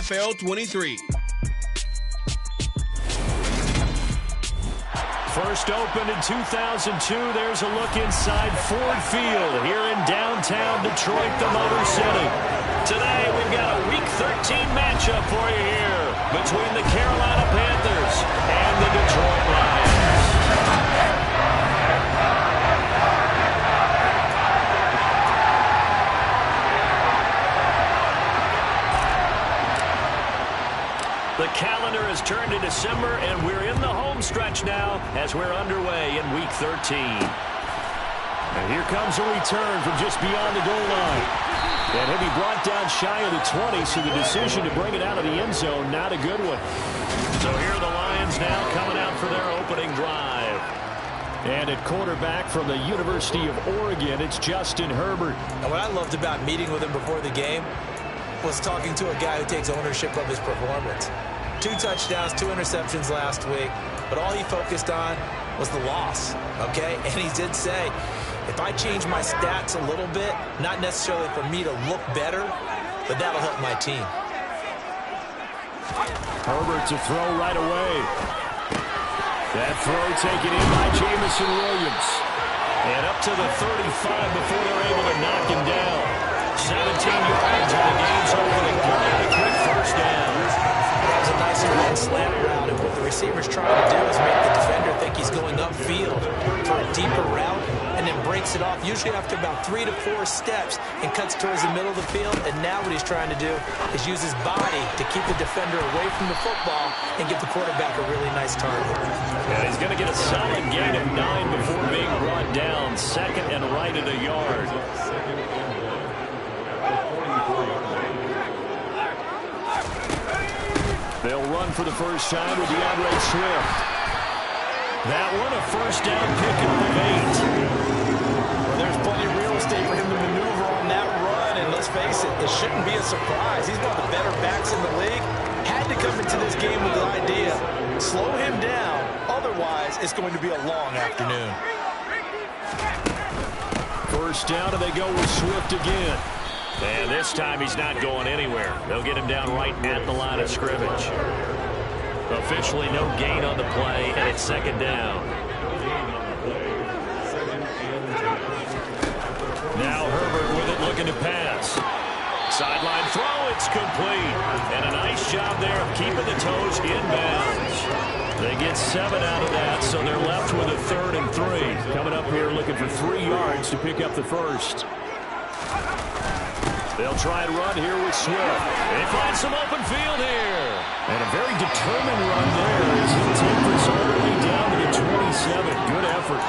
NFL 23. First opened in 2002. There's a look inside Ford Field here in downtown Detroit, the Motor City. Today, we've got a Week 13 matchup for you here between the Carolina Panthers and the Detroit Lions. The calendar has turned to December, and we're in the home stretch now as we're underway in Week 13. And here comes a return from just beyond the goal line. And he'll be brought down shy of the 20, so the decision to bring it out of the end zone, not a good one. So here are the Lions now coming out for their opening drive. And at quarterback from the University of Oregon, it's Justin Herbert. And what I loved about meeting with him before the game was talking to a guy who takes ownership of his performance. 2 touchdowns, 2 interceptions last week, but all he focused on was the loss, okay? And he did say, if I change my stats a little bit, not necessarily for me to look better, but that'll help my team. Herbert to throw right away. That throw taken in by Jamison Williams. And up to the 35 before they're able to knock him down. 17 yards on the game's opening play. A quick first down. That was a nice run slant route, and what the receiver's trying to do is make the defender think he's going upfield for a deeper route, and then breaks it off, usually after about 3 to 4 steps, and cuts towards the middle of the field. And now what he's trying to do is use his body to keep the defender away from the football and give the quarterback a really nice target. Yeah, he's going to get a solid gain of 9 before being brought down. Second and right at a yard. They'll run for the first time with DeAndre Swift. That one, a first down pickup of 8. Well, there's plenty of real estate for him to maneuver on that run, and let's face it, it shouldn't be a surprise. He's one of the better backs in the league. Had to come into this game with the idea, slow him down, otherwise it's going to be a long afternoon. First down, and they go with Swift again. And this time he's not going anywhere. They'll get him down right at the line of scrimmage. Officially no gain on the play, and it's second down. Now Herbert with it, looking to pass. Sideline throw, it's complete. And a nice job there of keeping the toes inbounds. They get 7 out of that, so they're left with a 3rd and 3. Coming up here looking for 3 yards to pick up the first. They'll try and run here with Swift. They find some open field here. And a very determined run there as he'll take this all the way down to the 27. Good effort.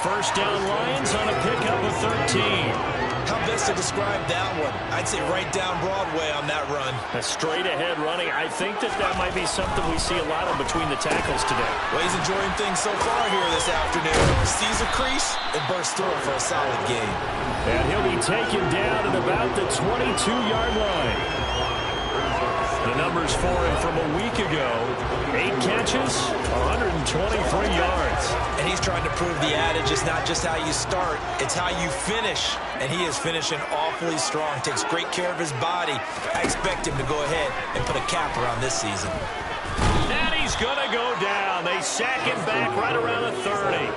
First down Lions on a pickup of 13. How best to describe that one? I'd say right down Broadway on that run. A straight ahead running. I think that might be something we see a lot of between the tackles today. Well, he's enjoying things so far here this afternoon. Sees a crease and bursts through it for a solid game. And he'll be taken down at about the 22-yard line. The numbers for him from a week ago. 8 catches, 123 yards. And he's trying to prove the adage is not just how you start, it's how you finish. And he is finishing awfully strong. Takes great care of his body. I expect him to go ahead and put a cap around this season. And he's going to go down. They sack him back right around the 30.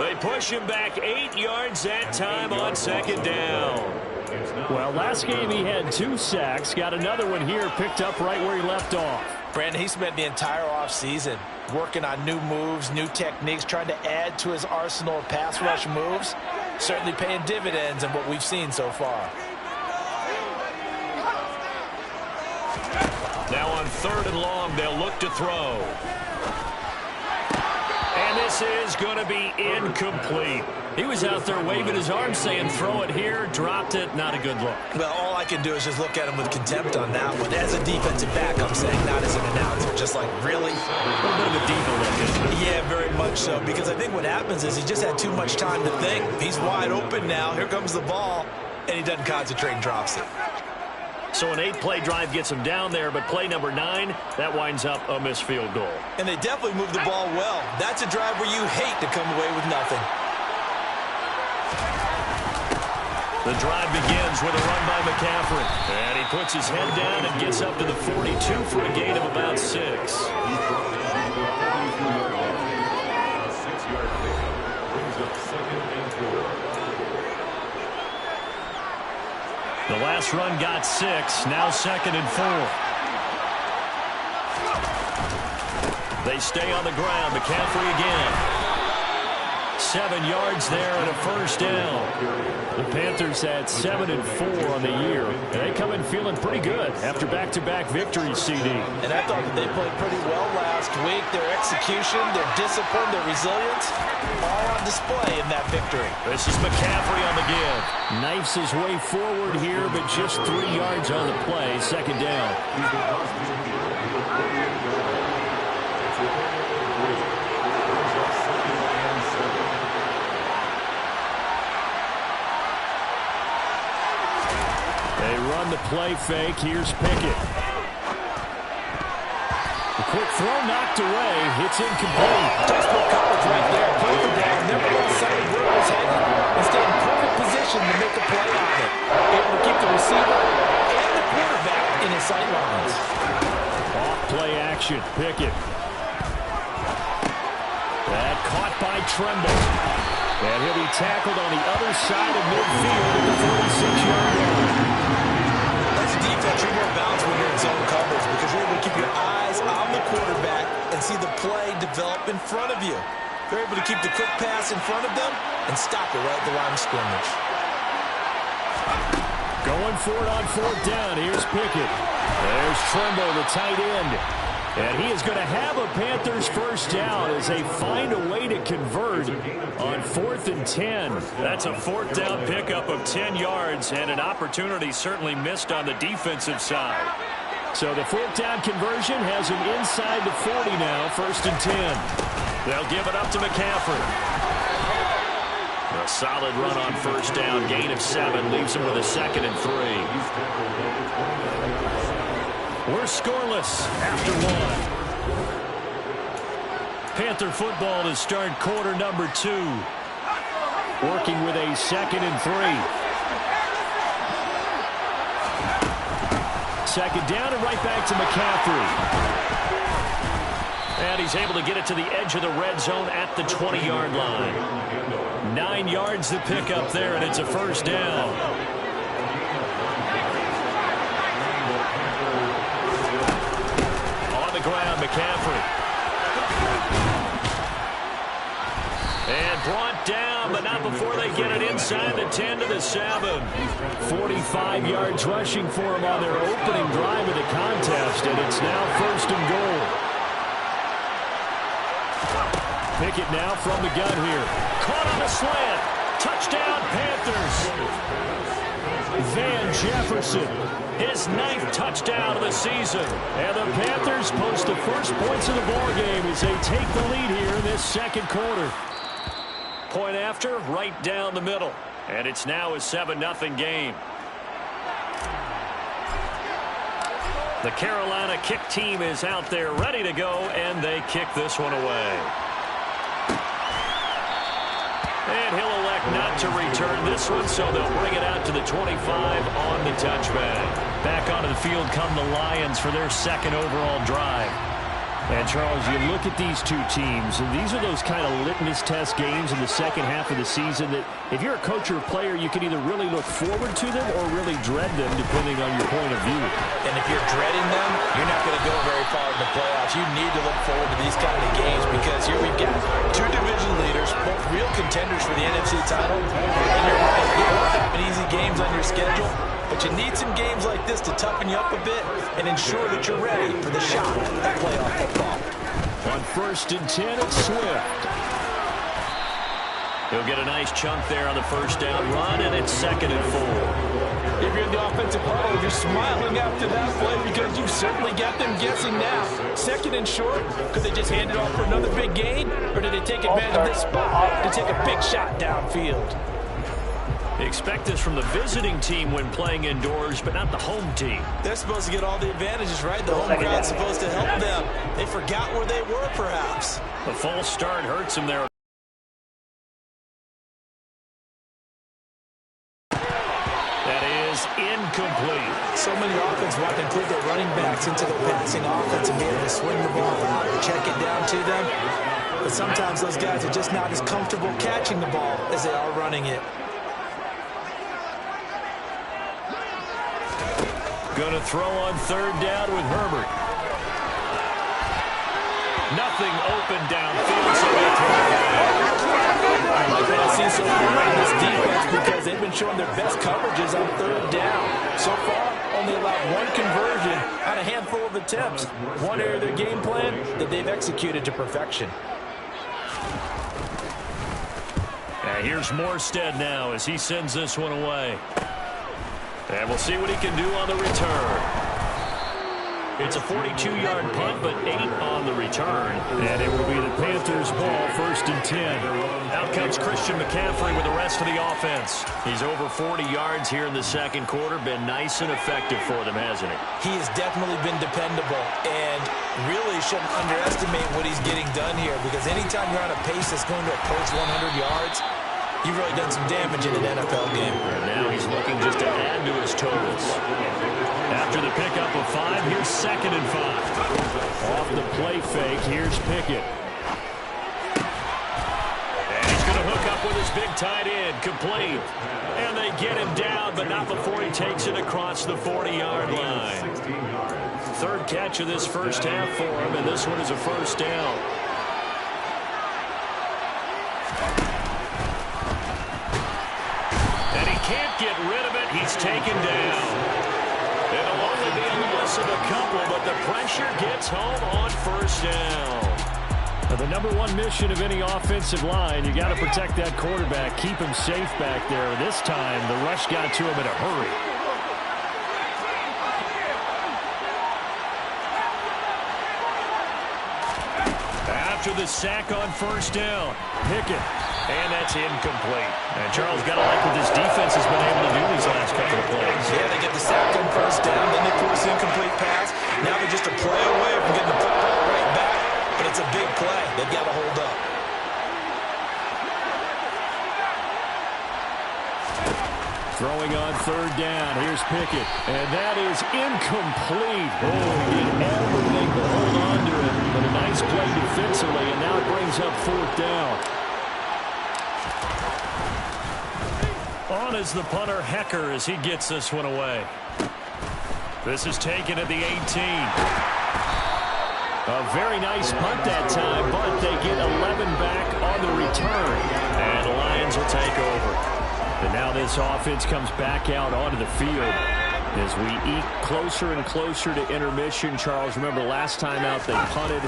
They push him back 8 yards that time on second down. Well, last game he had 2 sacks. Got another one here picked up right where he left off. Brandon, he spent the entire offseason working on new moves, new techniques, trying to add to his arsenal of pass rush moves. Certainly paying dividends in what we've seen so far. Now on 3rd and long, they'll look to throw. And this is going to be incomplete. He was out there waving his arm saying, throw it here, dropped it, not a good look. Well, all I can do is just look at him with contempt on that one. As a defensive back, I'm saying, not as an announcer. Just like, really? A little bit of a diva look, isn't it? Yeah, very much so. Because I think what happens is he just had too much time to think. He's wide open now. Here comes the ball. And he doesn't concentrate and drops it. So an 8-play drive gets him down there, but play number 9, that winds up a missed field goal. And they definitely moved the ball well. That's a drive where you hate to come away with nothing. The drive begins with a run by McCaffrey. And he puts his head down and gets up to the 42 for a gain of about 6. The last run got 6. Now 2nd and 4. They stay on the ground. McCaffrey again. 7 yards there and a first down. The Panthers had 7 and 4 on the year. And they come in feeling pretty good after back-to-back victories, CD. And I thought that they played pretty well last week. Their execution, their discipline, their resilience, all on display in that victory. This is McCaffrey on the give. Knifes his way forward here, but just 3 yards on the play. 2nd down. They run the play fake. Here's Pickett. A quick throw knocked away. It's incomplete. Textbook coverage right there. Played him down. Never lost sight of where he was headed. And stayed in perfect position to make a play on it. Able to keep the receiver and the quarterback in his sight lines. Off play action. Pickett. That caught by Tremble. And he'll be tackled on the other side of midfield at the 46-yard line. That's a defense you're more balanced when you're in zone coverage because you're able to keep your eyes on the quarterback and see the play develop in front of you. They're able to keep the quick pass in front of them and stop it right at the line of scrimmage. Going for it on 4th down. Here's Pickett. There's Tremble, the tight end. And he is going to have a Panthers first down as they find a way to convert on 4th and 10. That's a 4th down pickup of 10 yards and an opportunity certainly missed on the defensive side. So the 4th down conversion has him inside the 40 now, 1st and 10. They'll give it up to McCaffrey. A solid run on 1st down, gain of 7, leaves him with a 2nd and 3. We're scoreless after 1. Panther football to start quarter number 2. Working with a 2nd and 3. 2nd down and right back to McCaffrey. And he's able to get it to the edge of the red zone at the 20-yard line. 9 yards to pick up there, and it's a first down. Ground, McCaffrey. And brought down, but not before they get it inside the 10 to the 7. 45 yards rushing for him on their opening drive of the contest, and it's now 1st and goal. Pickett now from the gun here. Caught on a slant. Touchdown, Panthers. Van Jefferson, his 9th touchdown of the season. And the Panthers post the first points of the ballgame as they take the lead here in this 2nd quarter. Point after, right down the middle. And it's now a 7-0 game. The Carolina kick team is out there ready to go, and they kick this one away. And he'll elect not to return this one, so they'll bring it out to the 25 on the touchback. Back onto the field come the Lions for their 2nd overall drive. And, Charles, you look at these two teams, and these are those kind of litmus test games in the second half of the season that if you're a coach or a player, you can either really look forward to them or really dread them, depending on your point of view. And if you're dreading them, you're not going to go very far in the playoffs. You need to look forward to these kind of games because here we've got 2 division leaders, both real contenders for the NFC title. And you're right, you don't have easy games on your schedule, but you need some games like this to toughen you up a bit and ensure that you're ready for the shot at playoff football. On 1st and 10, it's Swift. He'll get a nice chunk there on the 1st down run, and it's 2nd and 4. If you're in the offensive huddle, you're smiling after that play because you certainly got them guessing now. 2nd and short, could they just hand it off for another big gain, or did they take advantage of this spot to take a big shot downfield? Expect this from the visiting team when playing indoors, but not the home team. They're supposed to get all the advantages, right? The home crowd's supposed to help them. They forgot where they were, perhaps. The false start hurts them there. incomplete. So many offense want to include their running backs into their passing offense and be able to swing the ball out or check it down to them. But sometimes those guys are just not as comfortable catching the ball as they are running it. Going to throw on third down with Herbert. Nothing open downfield, so they throw it. I like what I see so far in this defense because they've been showing their best coverages on third down. So far, only allowed one conversion on a handful of attempts. One area of their game plan that they've executed to perfection. And here's Morstead now as he sends this one away. And we'll see what he can do on the return. It's a 42-yard punt, but 8 on the return. And it will be the Panthers' ball, 1st and 10. Out comes Christian McCaffrey with the rest of the offense. He's over 40 yards here in the second quarter. Been nice and effective for them, hasn't he? He has definitely been dependable and really shouldn't underestimate what he's getting done here because anytime you're on a pace that's going to approach 100 yards, you've really done some damage in an NFL game. And now he's looking just to add to his totals. After the pickup of 5, here's 2nd and 5. Off the play fake, here's Pickett. And he's going to hook up with his big tight end, complete. And they get him down, but not before he takes it across the 40-yard line. 3rd catch of this first half for him, and this one is a 1st down. And he can't get rid of it. He's taken down. It'll only be a loss of a couple, but the pressure gets home on 1st down. The number one mission of any offensive line, you got to protect that quarterback, keep him safe back there. This time, the rush got to him in a hurry. After the sack on 1st down, Pickett. And that's incomplete. And Charles, got to like what this defense has been able to do these last couple of plays. Yeah, they get the sack on 1st down, then they force the incomplete pass. Now they're just a play away from getting the football right back. But it's a big play. They've got to hold up. Throwing on 3rd down. Here's Pickett. And that is incomplete. Oh, he did everything to hold on to it. But a nice play defensively, and now it brings up 4th down. On is the punter, Hecker, as he gets this one away. This is taken at the 18. A very nice punt that time, but they get 11 back on the return. And the Lions will take over. And now this offense comes back out onto the field as we eke closer and closer to intermission. Charles, remember last time out they punted.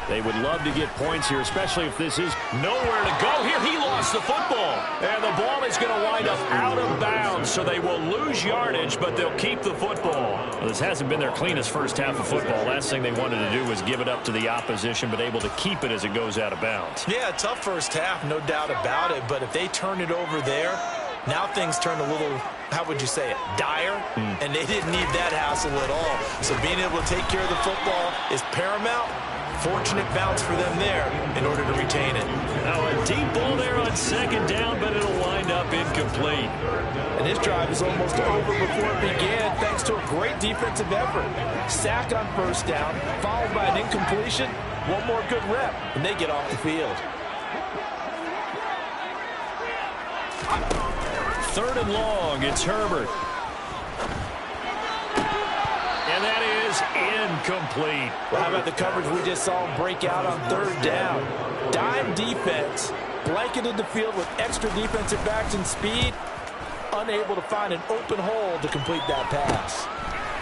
They would love to get points here, especially if this is nowhere to go. Here he lost the football. And the ball is going to wind up out of bounds, so they will lose yardage, but they'll keep the football. Well, this hasn't been their cleanest first half of football. Last thing they wanted to do was give it up to the opposition, but able to keep it as it goes out of bounds. Yeah, tough first half, no doubt about it. But if they turn it over there, now things turn a little, how would you say it, dire, and they didn't need that hassle at all. So being able to take care of the football is paramount. Fortunate bounce for them there in order to retain it. Now a deep ball there on 2nd down, but it'll wind up incomplete. And this drive is almost over before it began thanks to a great defensive effort. Sack on 1st down, followed by an incompletion. One more good rep, and they get off the field. 3rd and long, it's Herbert. And that is incomplete. Well, how about the coverage we just saw break out on 3rd down? Dime defense, blanketed the field with extra defensive backs and speed, unable to find an open hole to complete that pass.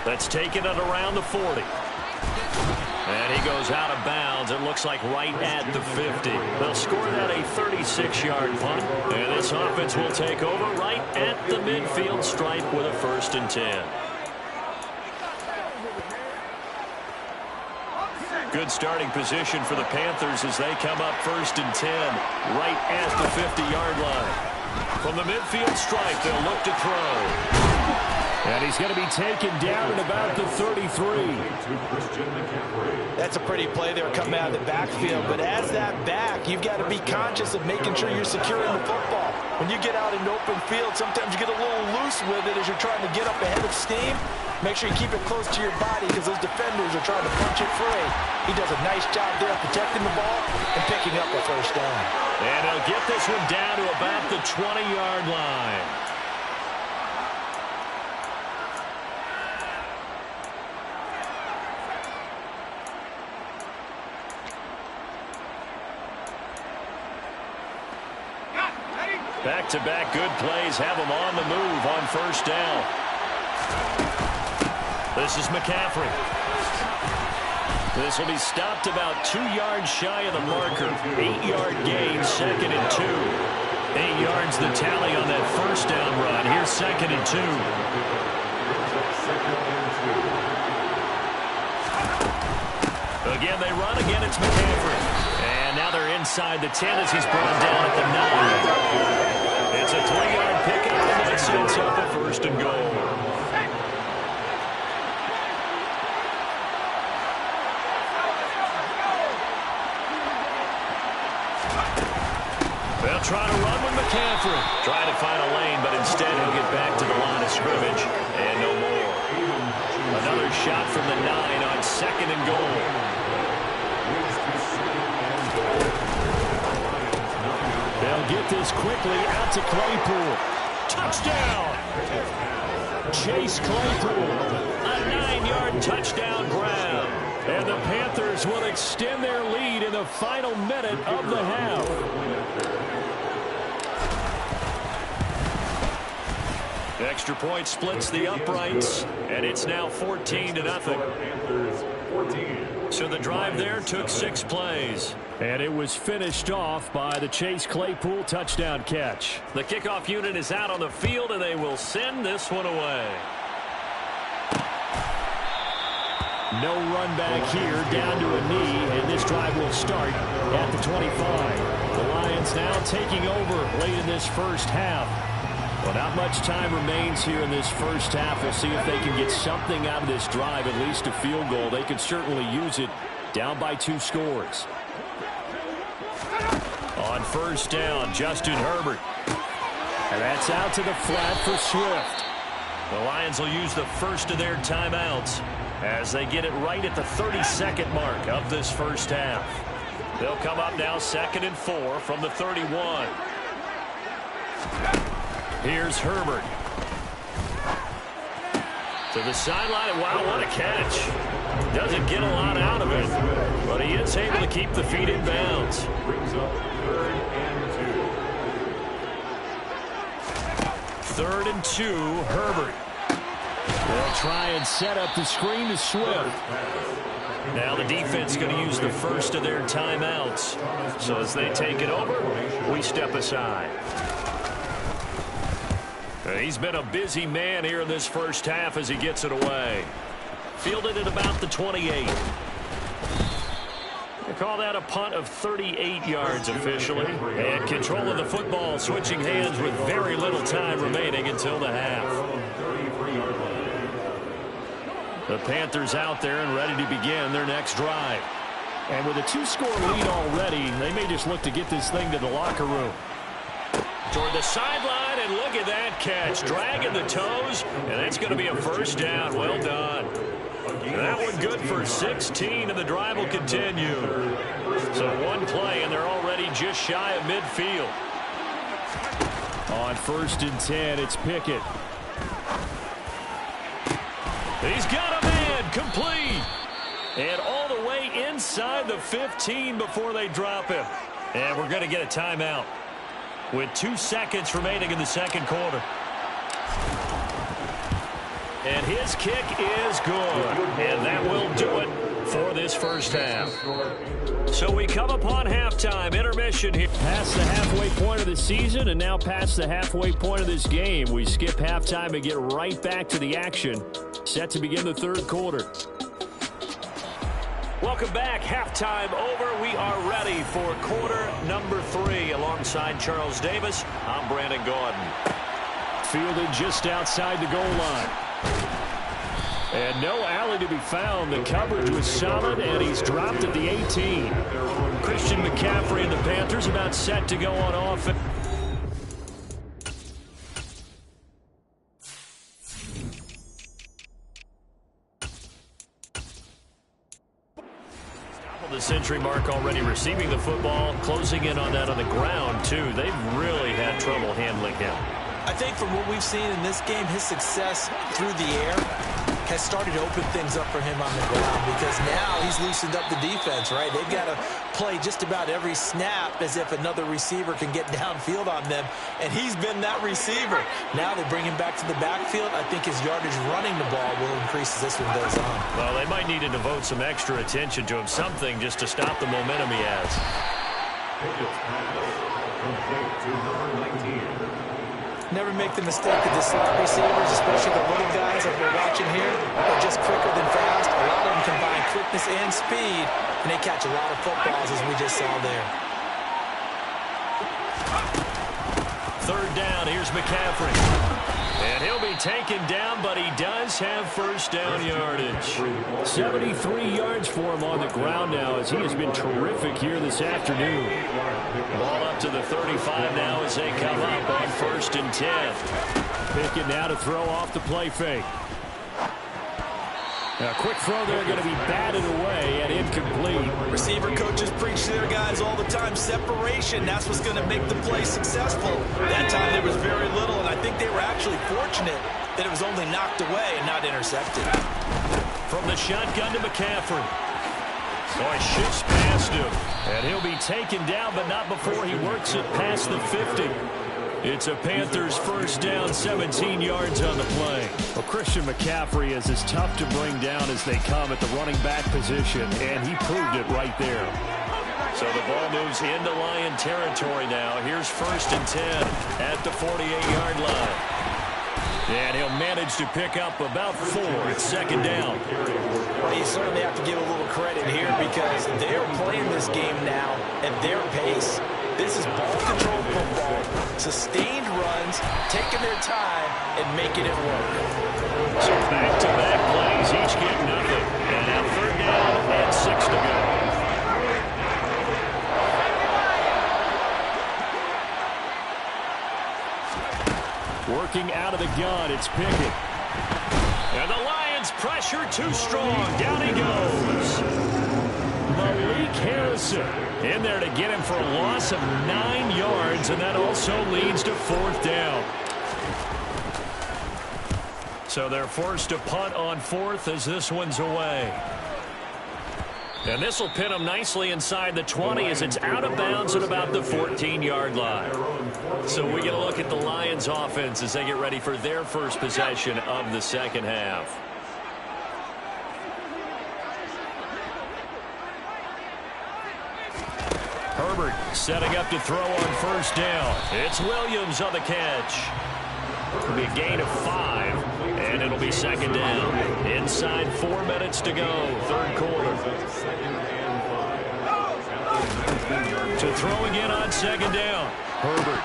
Let's take it at around the 40. And he goes out of bounds. It looks like right at the 50. They'll score that a 36-yard punt. And this offense will take over right at the midfield stripe with a 1st and 10. Good starting position for the Panthers as they come up 1st and 10 right at the 50-yard line. From the midfield stripe, they'll look to throw. And he's going to be taken down at about the 33. That's a pretty play there coming out of the backfield. But as that back, you've got to be conscious of making sure you're securing the football. When you get out in open field, sometimes you get a little loose with it as you're trying to get up ahead of steam. Make sure you keep it close to your body because those defenders are trying to punch it free. He does a nice job there protecting the ball and picking up a first down. And he'll get this one down to about the 20-yard line. Back-to-back good plays have him on the move on first down. This is McCaffrey. This will be stopped about 2 yards shy of the marker. 8-yard gain, 2nd and 2. 8 yards the tally on that first down run. Here's 2nd and 2. Again, they run. Again, it's McCaffrey. And now they're inside the 10 as he's brought down at the 9. It's a 3-yard pickup, and that sets up a 1st and goal. They'll try to run with McCaffrey. Trying to find a lane, but instead he'll get back to the line of scrimmage. And no more. Another shot from the 9 on 2nd and goal. They'll get this quickly out to Claypool. Touchdown! Chase Claypool. A 9-yard touchdown grab. And the Panthers will extend their lead in the final minute of the half. Extra point splits the uprights, and it's now 14-0. So the drive there took 6 plays. And it was finished off by the Chase Claypool touchdown catch. The kickoff unit is out on the field, and they will send this one away. No run back here, down to a knee, and this drive will start at the 25. The Lions now taking over late in this first half. Well, not much time remains here in this first half. We'll see if they can get something out of this drive, at least a field goal. They could certainly use it, down by 2 scores. On first down, Justin Herbert. And that's out to the flat for Swift. The Lions will use the first of their timeouts as they get it right at the 32nd mark of this first half. They'll come up now 2nd and 4 from the 31. Here's Herbert. To the sideline. Wow, what a catch. Doesn't get a lot out of it, but he is able to keep the feet in bounds. Third and 2, Herbert. They'll try and set up the screen to Swift. Now the defense is going to use the first of their timeouts. So as they take it over, we step aside. He's been a busy man here in this first half as he gets it away. Fielded at about the 28. They call that a punt of 38 yards officially. And control of the football switching hands with very little time remaining until the half. The Panthers out there and ready to begin their next drive. And with a 2-score lead already, they may just look to get this thing to the locker room. Toward the sideline, and look at that catch. Dragging the toes, and that's going to be a first down. Well done. That one good for 16, and the drive will continue. So one play, and they're already just shy of midfield. On 1st and 10, it's Pickett. He's got a man, complete. And all the way inside the 15 before they drop him. And we're going to get a timeout with 2 seconds remaining in the second quarter. And his kick is good. And that will do it for this first half. So we come upon halftime, intermission here. Past the halfway point of the season and now past the halfway point of this game. We skip halftime and get right back to the action. Set to begin the third quarter. Welcome back. Halftime over. We are ready for quarter number 3. Alongside Charles Davis, I'm Brandon Gaudin. Fielded just outside the goal line. And no alley to be found. The coverage was solid, and he's dropped at the 18. Christian McCaffrey and the Panthers about set to go on offense. The century mark already receiving the football, closing in on that on the ground, too. They've really had trouble handling him. I think from what we've seen in this game, his success through the air has started to open things up for him on the ground because now he's loosened up the defense, right? They've got to play just about every snap as if another receiver can get downfield on them, and he's been that receiver. Now they bring him back to the backfield. I think his yardage running the ball will increase as this one goes on. Well, they might need to devote some extra attention to him, something just to stop the momentum he has. Never make the mistake of the slot receivers, especially the little guys that we're watching here. They're just quicker than fast. A lot of them combine quickness and speed, and they catch a lot of footballs, as we just saw there. Third down, here's McCaffrey. And he'll be taken down, but he does have first down yardage. 73 yards for him on the ground now as he has been terrific here this afternoon. Ball up to the 35 now as they come up on 1st and 10. Pickett now to throw off the play fake. A quick throw there going to be batted away and incomplete. Receiver coaches preach to their guys all the time. Separation, that's what's going to make the play successful. That time there was very little, and I think they were actually fortunate that it was only knocked away and not intercepted. From the shotgun to McCaffrey. Boy, shifts past him. And he'll be taken down, but not before he works it past the 50. It's a Panthers first down, 17 yards on the play. Well, Christian McCaffrey is as tough to bring down as they come at the running back position, and he proved it right there. So the ball moves into Lion territory now. Here's 1st and 10 at the 48-yard line. And he'll manage to pick up about 4 at 2nd down. Well, you certainly have to give a little credit here because they're playing this game now at their pace. This is ball control football, sustained runs, taking their time, and making it work. So back-to-back plays, each get nothing. And now 3rd down and 6 to go. Working out of the gun, it's Pickett. And the Lions pressure too strong. Down he goes. Malik Harrison in there to get him for a loss of 9 yards, and that also leads to 4th down. So they're forced to punt on 4th as this one's away. And this will pin them nicely inside the 20 as it's out of bounds at about the 14-yard line. So we get a look at the Lions offense as they get ready for their first possession of the second half. Herbert setting up to throw on 1st down. It's Williams on the catch. It'll be a gain of 5, and it'll be 2nd down. Inside 4 minutes to go, 3rd quarter. To throw again on 2nd down. Herbert.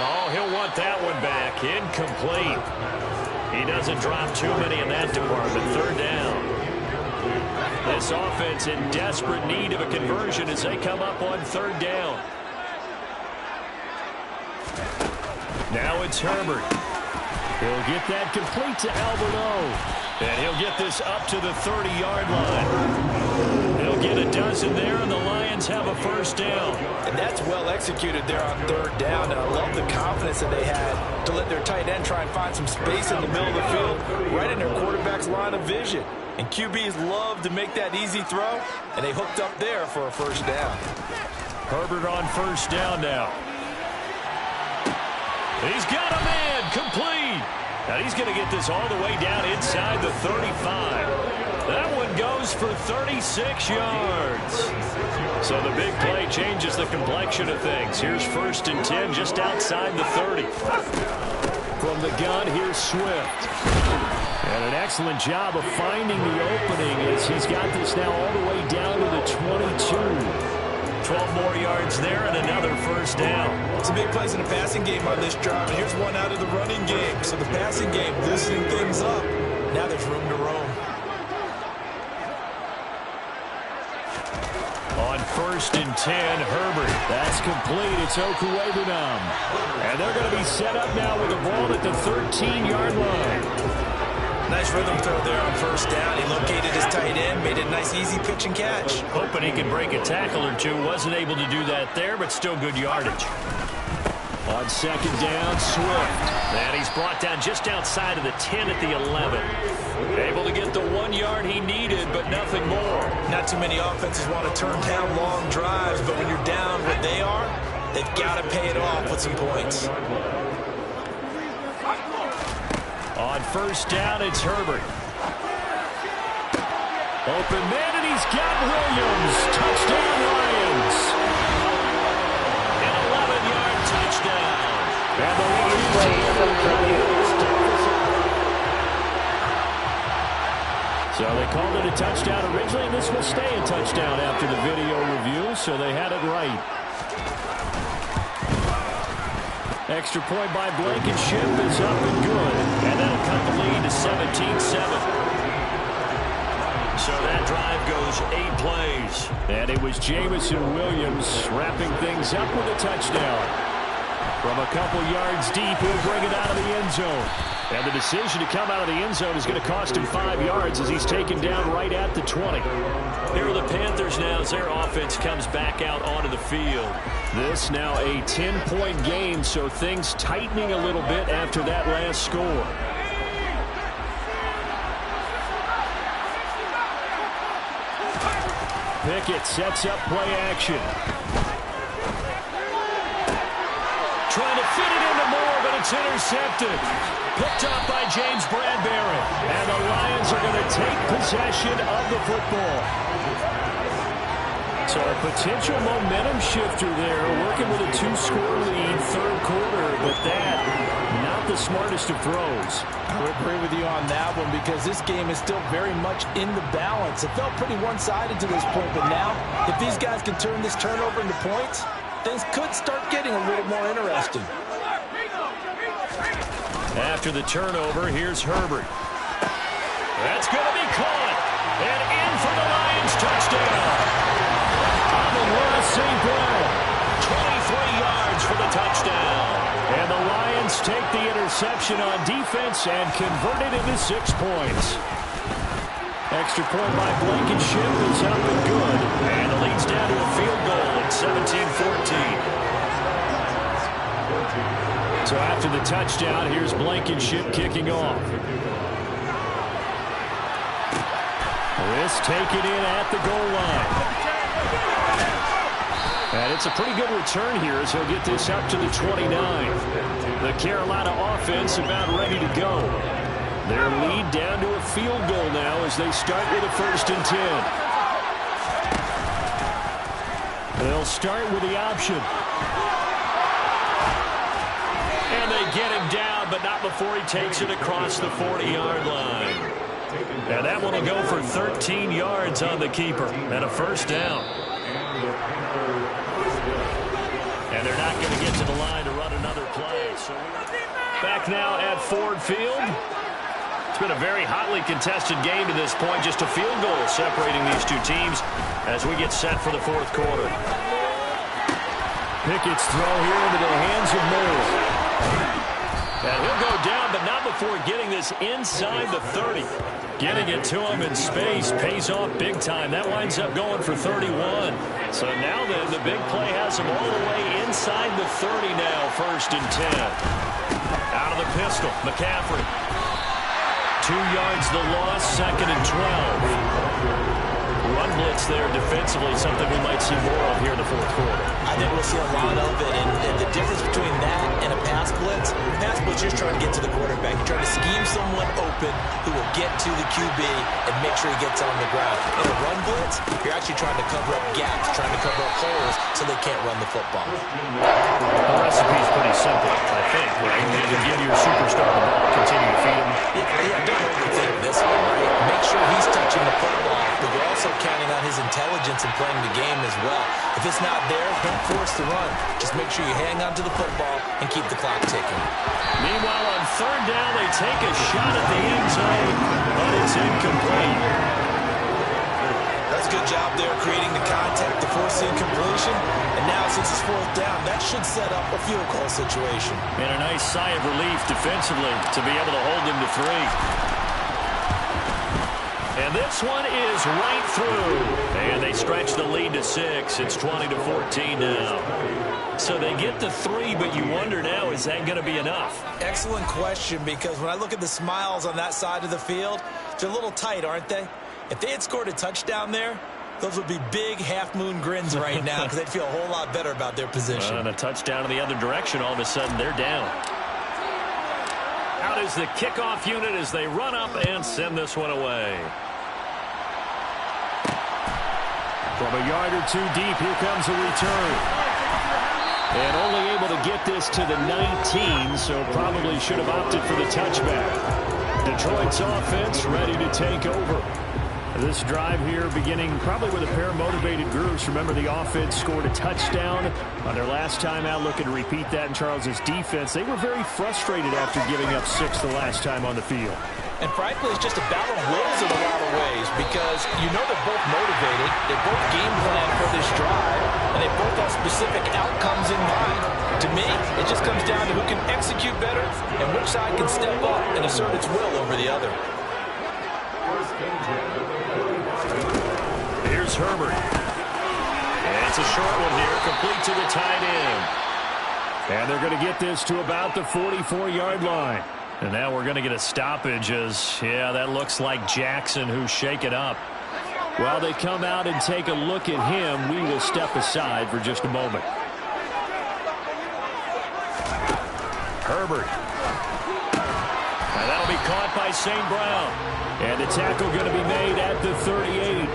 Oh, he'll want that one back. Incomplete. He doesn't drop too many in that department. 3rd down. This offense in desperate need of a conversion as they come up on 3rd down. Now it's Herbert. He'll get that complete to Alberto. And he'll get this up to the 30-yard line. He'll get a dozen there, and the Lions have a 1st down. And that's well executed there on 3rd down. And I love the confidence that they had to let their tight end try and find some space in the middle of the field, right in their quarterback's line of vision. And QBs love to make that easy throw, and they hooked up there for a 1st down. Herbert on 1st down now. He's got a man, complete. Now he's going to get this all the way down inside the 35. That one goes for 36 yards. So the big play changes the complexion of things. Here's 1st and 10 just outside the 30. From the gun, here's Swift. And an excellent job of finding the opening as he's got this now all the way down to the 22. 12 more yards there and another 1st down. Some big plays in the passing game on this drive. And here's one out of the running game. So the passing game loosening things up. Now there's room to roam. On 1st and 10, Herbert. That's complete. It's Okuwebunam. And they're going to be set up now with the ball at the 13-yard line. Nice rhythm throw there on 1st down. He located his tight end, made a nice easy pitch and catch. Hoping he could break a tackle or two. Wasn't able to do that there, but still good yardage. On 2nd down, Swift. And he's brought down just outside of the 10 at the 11. Able to get the 1 yard he needed, but nothing more. Not too many offenses want to turn down long drives, but when you're down what they are, they've got to pay it off with some points. On 1st down, it's Herbert. Open man, and he's got Williams. Touchdown, Lions. An 11-yard touchdown. And the Lions. So they called it a touchdown originally, and this will stay a touchdown after the video review, so they had it right. Extra point by Blankenship is up and good. And that'll cut the lead to 17-7. So that drive goes 8 plays. And it was Jamison Williams wrapping things up with a touchdown. From a couple yards deep, he'll bring it out of the end zone. And the decision to come out of the end zone is going to cost him 5 yards as he's taken down right at the 20. Here are the Panthers now as their offense comes back out onto the field. This now a 10-point game, so things tightening a little bit after that last score. Pickett sets up play action. Trying to fit it into Moore, but it's intercepted. Picked up by James Bradbury. And the Lions are going to take possession of the football. So a potential momentum shifter there, working with a 2-score lead, 3rd quarter, but that, not the smartest of throws. I would agree with you on that one because this game is still very much in the balance. It felt pretty one-sided to this point, but now, if these guys can turn this turnover into points, things could start getting a little more interesting. After the turnover, here's Herbert. That's going to be caught. And in for the Lions touchdown. St. Brown, 23 yards for the touchdown. And the Lions take the interception on defense and convert it into 6 points. Extra point by Blankenship is up and good. And it leads down to a field goal at 17-14. So after the touchdown, here's Blankenship kicking off. This taken in at the goal line. And it's a pretty good return here as he'll get this up to the 29. The Carolina offense about ready to go. Their lead down to a field goal now as they start with a 1st and 10. They'll start with the option. And they get him down, but not before he takes it across the 40-yard line. And that one will go for 13 yards on the keeper and a 1st down. And they're not going to get to the line to run another play. So back now at Ford Field. It's been a very hotly contested game to this point. Just a field goal separating these two teams as we get set for the 4th quarter. Pickett's throw here into the hands of Moore. And he'll go down, but not before getting this inside the 30. Getting it to him in space pays off big time. That winds up going for 31. So now then, the big play has him all the way inside the 30 now, 1st and 10. Out of the pistol, McCaffrey. 2 yards the loss, 2nd and 12. Run blitz there defensively, something we might see more of here in the 4th quarter. I think we'll see a lot of it, and the difference between that and a pass blitz just trying to get to the quarterback. You're trying to scheme someone open who will get to the QB and make sure he gets on the ground. In a run blitz, you're actually trying to cover up gaps, trying to cover up holes so they can't run the football. The recipe's pretty simple, I think, right? You can give your superstar the ball, continue to feed him. Yeah, don't overthink this one, right? Make sure he's touching the football, but you're also counting on his intelligence and playing the game as well. If it's not there, don't force the run. Just make sure you hang on to the football and keep the clock ticking. Meanwhile, on 3rd down, they take a shot at the end zone, but it's incomplete. That's good job there creating the contact, the forcing completion. And now since it's fourth down, that should set up a field goal situation. And a nice sigh of relief defensively to be able to hold them to 3. And this one is right through. And they stretch the lead to 6. It's 20-14 now. So they get to 3, but you wonder now, is that going to be enough? Excellent question, because when I look at the smiles on that side of the field, they're a little tight, aren't they? If they had scored a touchdown there, those would be big half-moon grins right now because they'd feel a whole lot better about their position. And a touchdown in the other direction, all of a sudden they're down. Out is the kickoff unit as they run up and send this one away. From a yard or 2 deep, here comes a return. And only able to get this to the 19, so probably should have opted for the touchback. Detroit's offense ready to take over. This drive here beginning probably with a pair of motivated groups. Remember, the offense scored a touchdown on their last time out, looking to repeat that in Charles's defense. They were very frustrated after giving up 6 the last time on the field. And frankly, it's just a battle of wills in a lot of ways, because you know they're both motivated, they both game plan for this drive, and they both have specific outcomes in mind. To me, it just comes down to who can execute better and which side can step up and assert its will over the other. Here's Herbert. And it's a short one here, complete to the tight end. And they're going to get this to about the 44-yard line. And now we're going to get a stoppage as, yeah, that looks like Jackson who's shaken up. While they come out and take a look at him, we will step aside for just a moment. Herbert. And that'll be caught by St. Brown. And the tackle going to be made at the 38.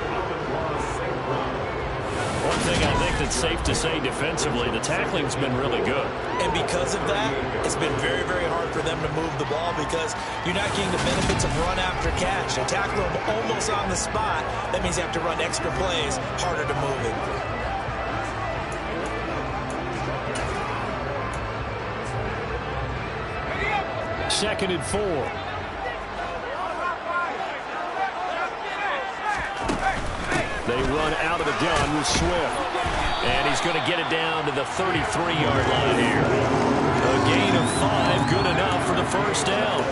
One thing I think that's safe to say defensively, the tackling's been really good. And because of that, it's been very, very hard for them to move the ball because you're not getting the benefits of run after catch. They tackle them almost on the spot. That means you have to run extra plays, harder to move it. Second and 4. They run out of the gun with Swift. And he's going to get it down to the 33-yard line here. A gain of 5, good enough for the first down.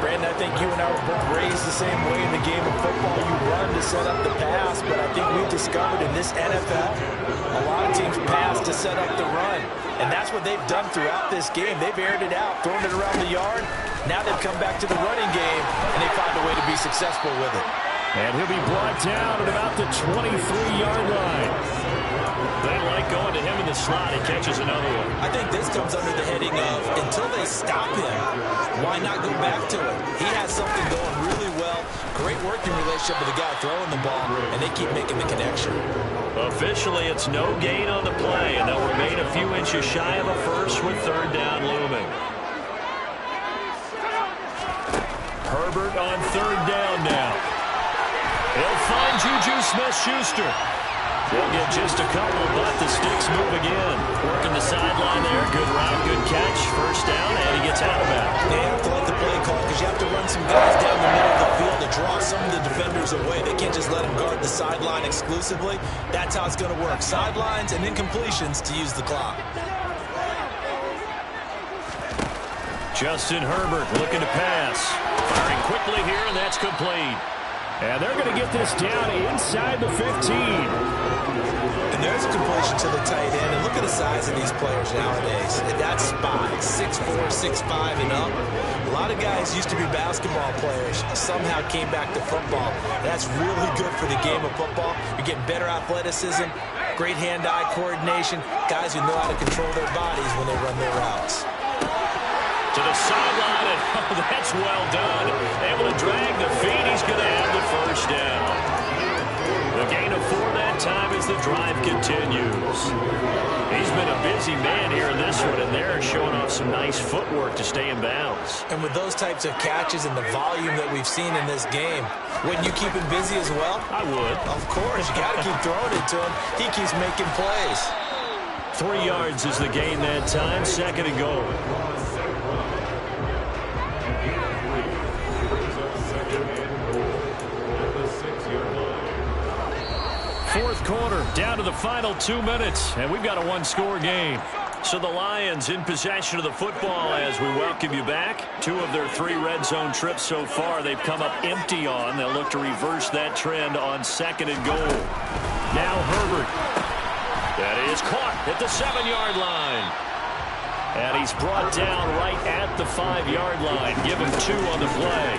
Brandon, I think you and I were both raised the same way in the game of football. You run to set up the pass, but I think we've discovered in this NFL, a lot of teams pass to set up the run. And that's what they've done throughout this game. They've aired it out, thrown it around the yard. Now they've come back to the running game, and they find a way to be successful with it. And he'll be brought down at about the 23-yard line. They like going to him in the slot. He catches another one. I think this comes under the heading of, until they stop him, why not go back to it? He has something going really well. Great working relationship with the guy throwing the ball, and they keep making the connection. Officially, it's no gain on the play, and they'll remain a few inches shy of a first with third down looming. Herbert on third down now. He'll find Juju Smith-Schuster. They'll get just a couple, but the sticks move again. Working the sideline there. Good route, good catch. First down, and he gets out of bounds. They have to let the play call because you have to run some guys down the middle of the field to draw some of the defenders away. They can't just let them guard the sideline exclusively. That's how it's going to work. Sidelines and incompletions to use the clock. Justin Herbert looking to pass. Firing quickly here, and that's complete. And they're going to get this down inside the 15. And there's a completion to the tight end. And look at the size of these players nowadays. And that's spot 6'4", 6'5", and up. A lot of guys used to be basketball players. Somehow came back to football. That's really good for the game of football. You're getting better athleticism, great hand-eye coordination, guys who know how to control their bodies when they run their routes. To the sideline, and oh, that's well done. Able to drag the feet. He's going to have the first down. The gain of 4 that time as the drive continues. He's been a busy man here in this one, and they're showing off some nice footwork to stay in bounds. And with those types of catches and the volume that we've seen in this game, wouldn't you keep him busy as well? I would. Of course. You got to keep throwing it to him. He keeps making plays. 3 yards is the gain that time. Second and goal. Fourth quarter, down to the final 2 minutes, and we've got a one-score game. So the Lions in possession of the football as we welcome you back. 2 of their 3 red zone trips so far they've come up empty on. They'll look to reverse that trend on 2nd and goal. Now Herbert. That is caught at the 7-yard line. And he's brought down right at the 5-yard line. Give him 2 on the play.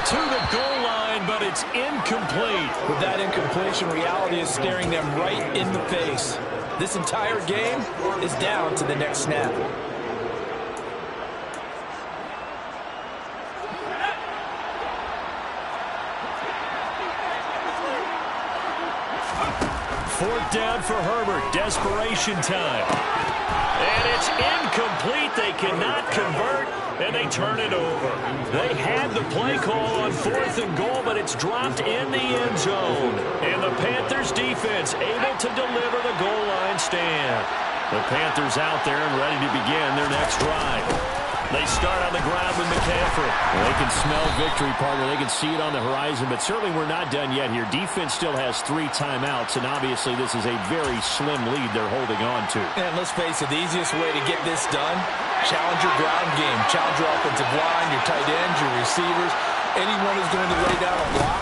To the goal line, but it's incomplete. With that incompletion, reality is staring them right in the face. This entire game is down to the next snap. Fourth down for Herbert. Desperation time. And it's incomplete. They cannot convert, and they turn it over. They had the play call on 4th and goal, but it's dropped in the end zone. And the Panthers defense able to deliver the goal line stand. The Panthers out there and ready to begin their next drive. They start on the ground with McCaffrey. Well, they can smell victory, partner. They can see it on the horizon, but certainly we're not done yet here. Defense still has 3 timeouts, and obviously this is a very slim lead they're holding on to. And let's face it, the easiest way to get this done, challenge your ground game. Challenge your offensive line, your tight ends, your receivers. Anyone who's going to lay down a block,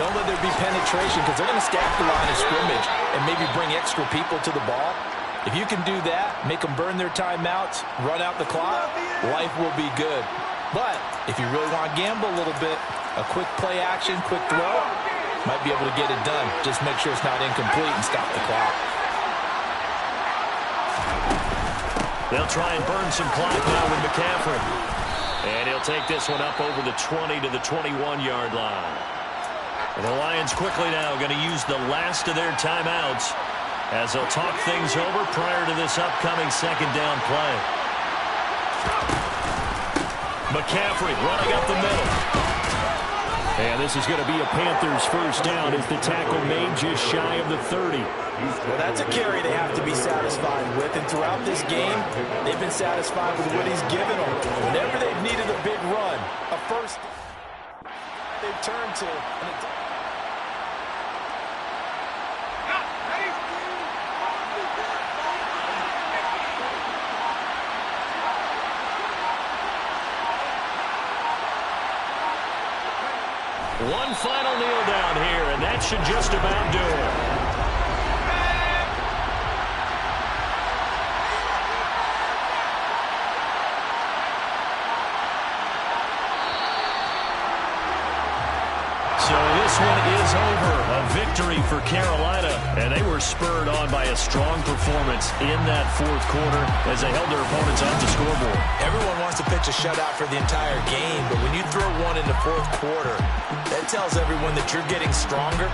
don't let there be penetration because they're going to stack the line of scrimmage and maybe bring extra people to the ball. If you can do that, make them burn their timeouts, run out the clock, life will be good. But if you really want to gamble a little bit, a quick play action, quick throw, might be able to get it done. Just make sure it's not incomplete and stop the clock. They'll try and burn some clock now with McCaffrey. And he'll take this one up over the 20 to the 21-yard line. And the Lions quickly now going to use the last of their timeouts as they'll talk things over prior to this upcoming 2nd down play. McCaffrey running up the middle. And this is going to be a Panthers first down as the tackle made just shy of the 30. Well, that's a carry they have to be satisfied with. And throughout this game, they've been satisfied with what he's given them. Whenever they've needed a big run, a first, they've turned to. One final kneel down here, and that should just about do it. So this one is over. A victory for Carolina, and they were spurred on by a strong performance in that 4th quarter as they held their opponents off the scoreboard. Everyone wants to pitch a shutout for the entire game, but when you throw one in the 4th quarter, that tells everyone that you're getting stronger.